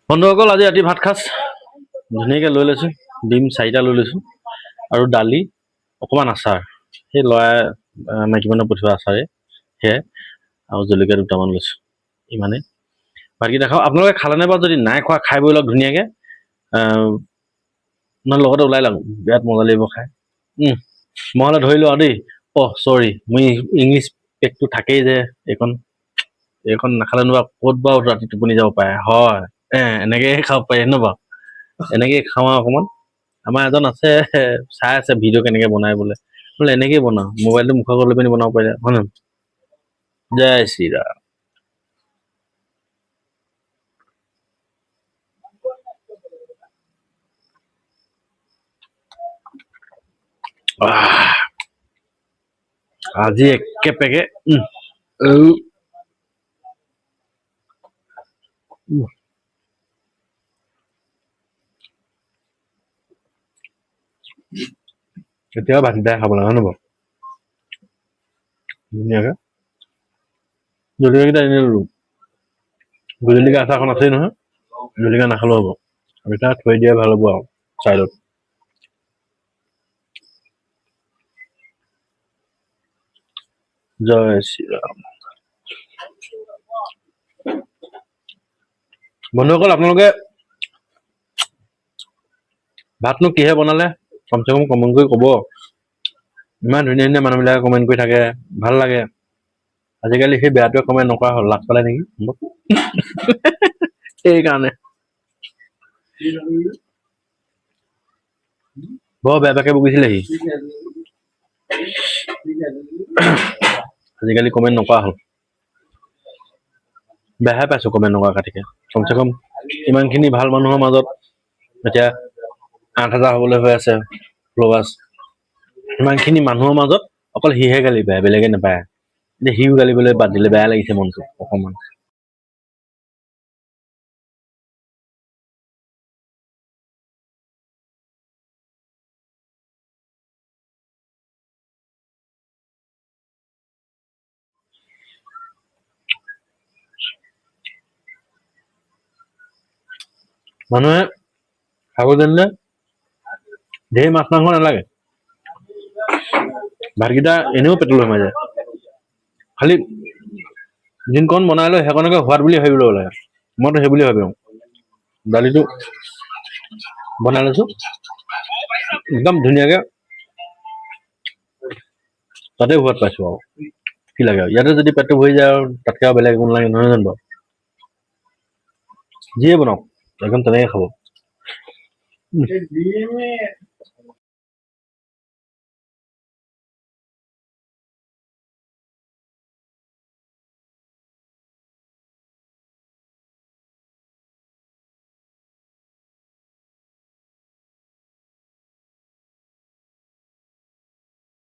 বন্ধুসকল আজি ৰাতি ভাত খাজ ধুনীয়াকৈ লৈ লৈছোঁ। ডিম 4টা লৈ লৈছোঁ আৰু দালি অকণমান আচাৰ, সেই ল'ৰাই মাইকী মানুহে পঠিওৱা আচাৰে সেয়াই, আৰু জলকীয়া 2টামান লৈছোঁ। ইমানেই ভাতকেইটা খাওঁ। আপোনালোকে খালেনে বাৰু? যদি নাই খোৱা খাই বৈ লওক ধুনীয়াকৈ, নহ'লে লগতে ওলাই লওক, বিৰাট মজা লাগিব খাই। মই হ'লে ধৰি লওঁ দেই, চৰি মোৰ ইংলিছ পেকটো থাকেই যে, এইখন নাখালেনো বাৰু ক'ত বাৰু ৰাতি টোপনি যাব পাৰে, হয় এনেকৈয়ে খাব পাৰি ন বাৰু? এনেকৈয়ে খাওঁ আৰু অকণমান। আমাৰ এজন আছে চাই আছে ভিডিঅ' কেনেকৈ বনাই বোলে এনেকৈয়ে বনাওঁ, মোবাইলটো মুখৰ আগত লৈ পিনি বনাব পাৰিলে, হয় নহয়? জয় শ্ৰীৰাম। আজি একে পেকে কেতিয়াবা ভাতকেইটাই খাব লাগে, হয় নহয় বাৰু? ধুনীয়াকৈ জলকীয়াকেইটা এনেই ল'লোঁ। জলকীয়া আচাৰখন আছেই নহয়, জলকীয়া নাখালেও হ'ব, এতিয়া থৈ দিয়াই ভাল হ'ব আৰু চাইডত। জয় শ্ৰীৰাম। বন্ধুসকল, আপোনালোকে ভাতনো কিহে বনালে কমচে কম কমেণ্ট কৰি ক'ব। ইমান ধুনীয়া ধুনীয়া মানুহবিলাকে কমেণ্ট কৰি থাকে, ভাল লাগে। আজিকালি সেই বেয়াটোৱে কমেণ্ট নকৰা হ'ল, লাজ পালে নেকি সেইকাৰণে বৰ বেয়া বেয়াকে বকিছিলে সি। আজিকালি কমেণ্ট নকৰা হ'ল, বেয়াহে পাইছোঁ কমেণ্ট নকৰা কাটিকে। কমচে কম ইমানখিনি ভাল মানুহৰ মাজত এতিয়া 8,000 হ'বলৈ হৈ আছে ফলোৱাৰ্ছ। ইমানখিনি মানুহৰ মাজত অকল সিহে গালি পায়, বেলেগে নাপায়। এতিয়া সিও গালিবলৈ বাদ দিলে, বেয়া লাগিছে মনটো অকণমান। মানুহে খাব জানিলে ঢেৰ মাছ মাংস নালাগে, ভাতকেইটা এনেও পেটলৈ সোমাই যায়। খালি যোনকণ বনাই লৈ সেইকণকে সোৱাদ বুলি ভাবি ল'ব লাগে, মইতো সেই বুলি ভাবি। দালিটো বনাই লৈছোঁ একদম ধুনীয়াকৈ, তাতে সোৱাদ পাইছোঁ আৰু কি লাগে আৰু। ইয়াতে যদি পেটটো ভৰি যায় আৰু তাতকৈ আৰু বেলেগ একো নালাগে, নহয় জানো বাৰু? যিয়ে বনাওক একদম তেনেকৈ খাব।